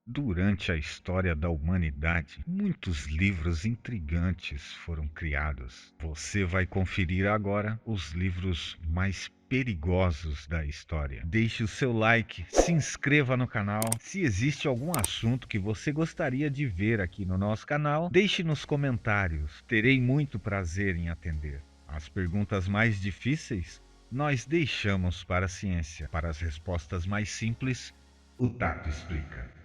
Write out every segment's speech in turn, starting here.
Durante a história da humanidade, muitos livros intrigantes foram criados. Você vai conferir agora os livros mais perigosos da história. Deixe o seu like, se inscreva no canal. Se existe algum assunto que você gostaria de ver aqui no nosso canal, deixe nos comentários. Terei muito prazer em atender. As perguntas mais difíceis nós deixamos para a ciência. Para as respostas mais simples, o Tato explica.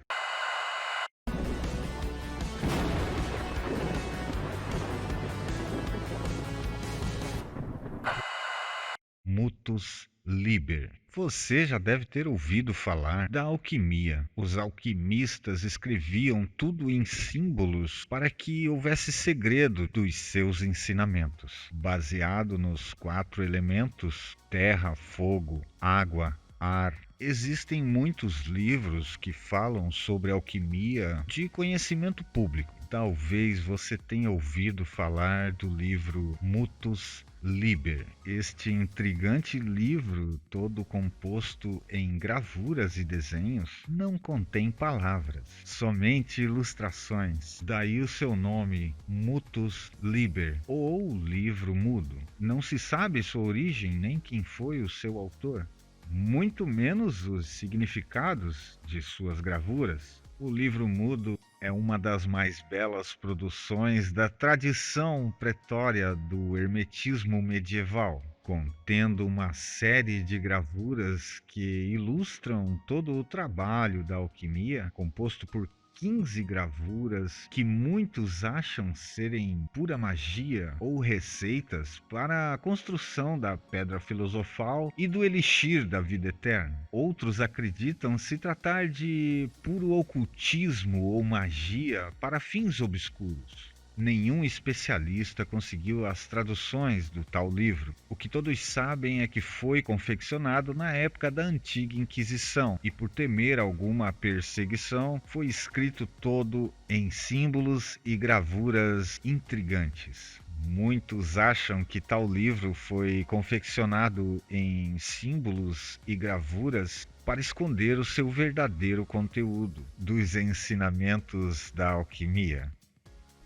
Mutus Liber. Você já deve ter ouvido falar da alquimia. Os alquimistas escreviam tudo em símbolos para que houvesse segredo dos seus ensinamentos. Baseado nos 4 elementos: terra, fogo, água, ar. Existem muitos livros que falam sobre alquimia de conhecimento público. Talvez você tenha ouvido falar do livro Mutus Liber. Este intrigante livro, todo composto em gravuras e desenhos, não contém palavras, somente ilustrações. Daí o seu nome, Mutus Liber, ou livro mudo. Não se sabe sua origem nem quem foi o seu autor, muito menos os significados de suas gravuras. O livro mudo é uma das mais belas produções da tradição pretória do hermetismo medieval, contendo uma série de gravuras que ilustram todo o trabalho da alquimia, composto por 15 gravuras que muitos acham serem pura magia ou receitas para a construção da pedra filosofal e do elixir da vida eterna. Outros acreditam se tratar de puro ocultismo ou magia para fins obscuros. Nenhum especialista conseguiu as traduções do tal livro. O que todos sabem é que foi confeccionado na época da Antiga Inquisição e, por temer alguma perseguição, foi escrito todo em símbolos e gravuras intrigantes. Muitos acham que tal livro foi confeccionado em símbolos e gravuras para esconder o seu verdadeiro conteúdo dos ensinamentos da alquimia.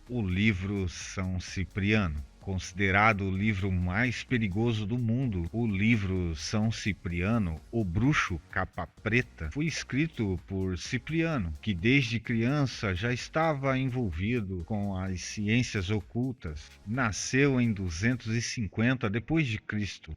O livro São Cipriano. Considerado o livro mais perigoso do mundo, o livro São Cipriano, o Bruxo Capa Preta, foi escrito por Cipriano, que desde criança já estava envolvido com as ciências ocultas. Nasceu em 250 d.C.,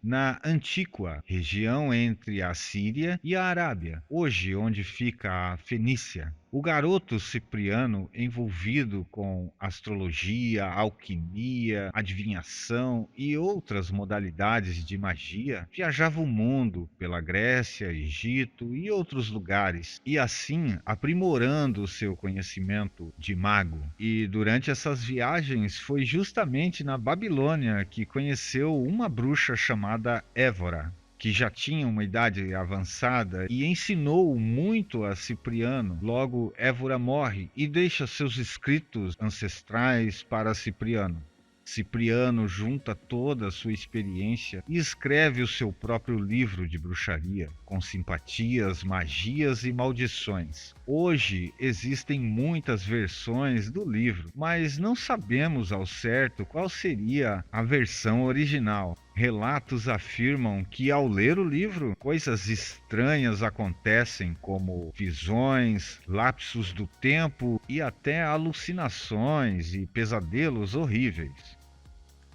na Antíqua, região entre a Síria e a Arábia, hoje onde fica a Fenícia. O garoto Cipriano, envolvido com astrologia, alquimia, adivinhação e outras modalidades de magia, viajava o mundo pela Grécia, Egito e outros lugares, e assim aprimorando o seu conhecimento de mago. E durante essas viagens foi justamente na Babilônia que conheceu uma bruxa chamada Évora, que já tinha uma idade avançada e ensinou muito a Cipriano. Logo, Évora morre e deixa seus escritos ancestrais para Cipriano. Cipriano junta toda a sua experiência e escreve o seu próprio livro de bruxaria, com simpatias, magias e maldições. Hoje existem muitas versões do livro, mas não sabemos ao certo qual seria a versão original. Relatos afirmam que, ao ler o livro, coisas estranhas acontecem, como visões, lapsos do tempo e até alucinações e pesadelos horríveis.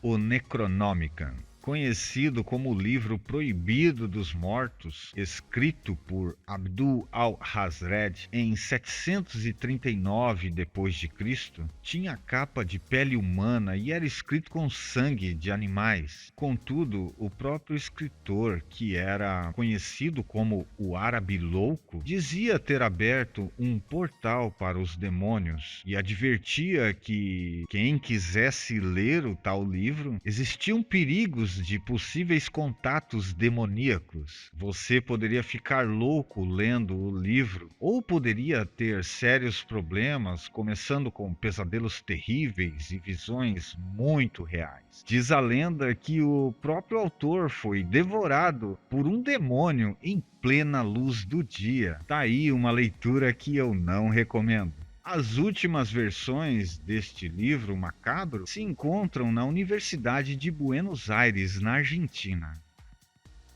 O Necronomicon, conhecido como o livro proibido dos mortos, escrito por Abdul al-Hazred em 739 d.C., tinha capa de pele humana e era escrito com sangue de animais. Contudo, o próprio escritor, que era conhecido como o Árabe Louco, dizia ter aberto um portal para os demônios e advertia que quem quisesse ler o tal livro, existiam perigos relatos de possíveis contatos demoníacos. Você poderia ficar louco lendo o livro, ou poderia ter sérios problemas, começando com pesadelos terríveis e visões muito reais. Diz a lenda que o próprio autor foi devorado por um demônio em plena luz do dia. Tá aí uma leitura que eu não recomendo. As últimas versões deste livro macabro se encontram na Universidade de Buenos Aires, na Argentina.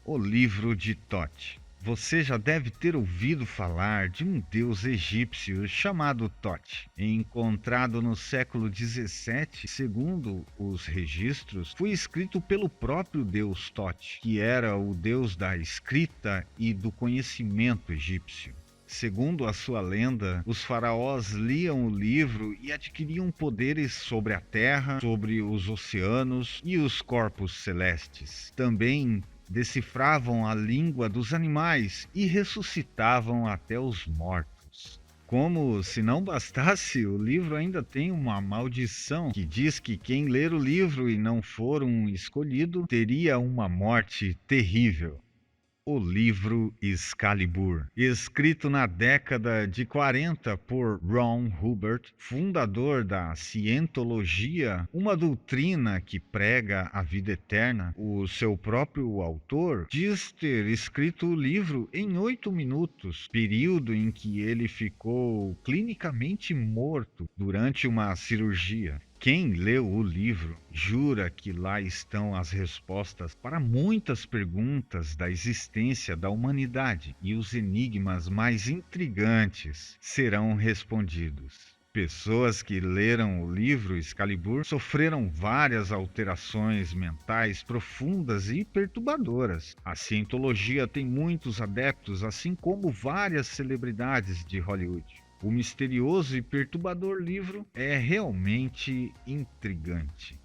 O livro de Thoth. Você já deve ter ouvido falar de um deus egípcio chamado Thoth. Encontrado no século XVII, segundo os registros, foi escrito pelo próprio deus Thoth, que era o deus da escrita e do conhecimento egípcio. Segundo a sua lenda, os faraós liam o livro e adquiriam poderes sobre a terra, sobre os oceanos e os corpos celestes. Também decifravam a língua dos animais e ressuscitavam até os mortos. Como se não bastasse, o livro ainda tem uma maldição que diz que quem ler o livro e não for um escolhido teria uma morte terrível. O livro Excalibur, escrito na década de 40 por Ron Hubbard, fundador da Cientologia, uma doutrina que prega a vida eterna. O seu próprio autor diz ter escrito o livro em 8 minutos, período em que ele ficou clinicamente morto durante uma cirurgia. Quem leu o livro jura que lá estão as respostas para muitas perguntas da existência da humanidade e os enigmas mais intrigantes serão respondidos. Pessoas que leram o livro Excalibur sofreram várias alterações mentais profundas e perturbadoras. A cientologia tem muitos adeptos, assim como várias celebridades de Hollywood. O misterioso e perturbador livro é realmente intrigante.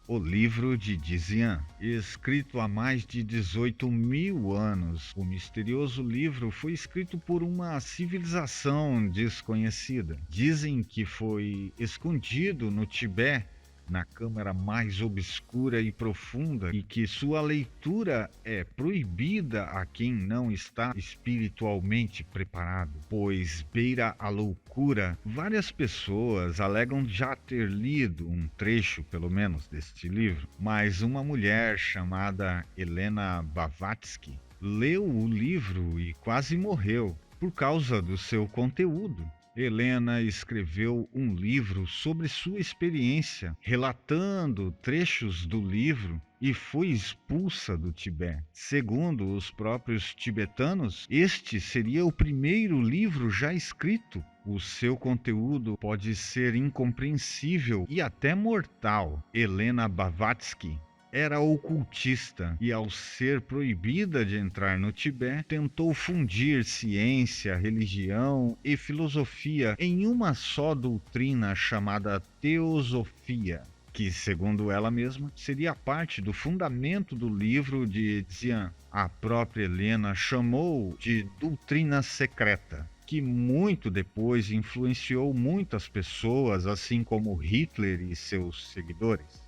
O livro de Dzian, escrito há mais de 18.000 anos. O misterioso livro foi escrito por uma civilização desconhecida. Dizem que foi escondido no Tibete, na câmara mais obscura e profunda, e que sua leitura é proibida a quem não está espiritualmente preparado, pois beira a loucura. Várias pessoas alegam já ter lido um trecho, pelo menos, deste livro, mas uma mulher chamada Helena Blavatsky leu o livro e quase morreu por causa do seu conteúdo. Helena escreveu um livro sobre sua experiência, relatando trechos do livro, e foi expulsa do Tibete. Segundo os próprios tibetanos, este seria o primeiro livro já escrito. O seu conteúdo pode ser incompreensível e até mortal. Helena Blavatsky era ocultista e, ao ser proibida de entrar no Tibete, tentou fundir ciência, religião e filosofia em uma só doutrina chamada teosofia, que, segundo ela mesma, seria parte do fundamento do livro de Dzian. A própria Helena chamou de doutrina secreta, que muito depois influenciou muitas pessoas, assim como Hitler e seus seguidores.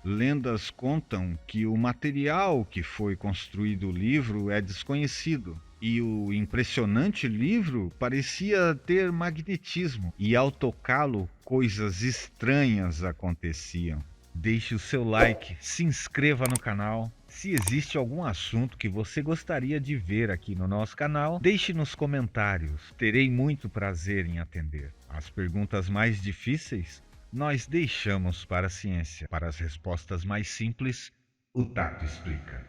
Lendas contam que o material que foi construído o livro é desconhecido, e o impressionante livro parecia ter magnetismo, e ao tocá-lo, coisas estranhas aconteciam. Deixe o seu like, se inscreva no canal. Se existe algum assunto que você gostaria de ver aqui no nosso canal, deixe nos comentários. Terei muito prazer em atender. As perguntas mais difíceis nós deixamos para a ciência. Para as respostas mais simples, o Tato explica.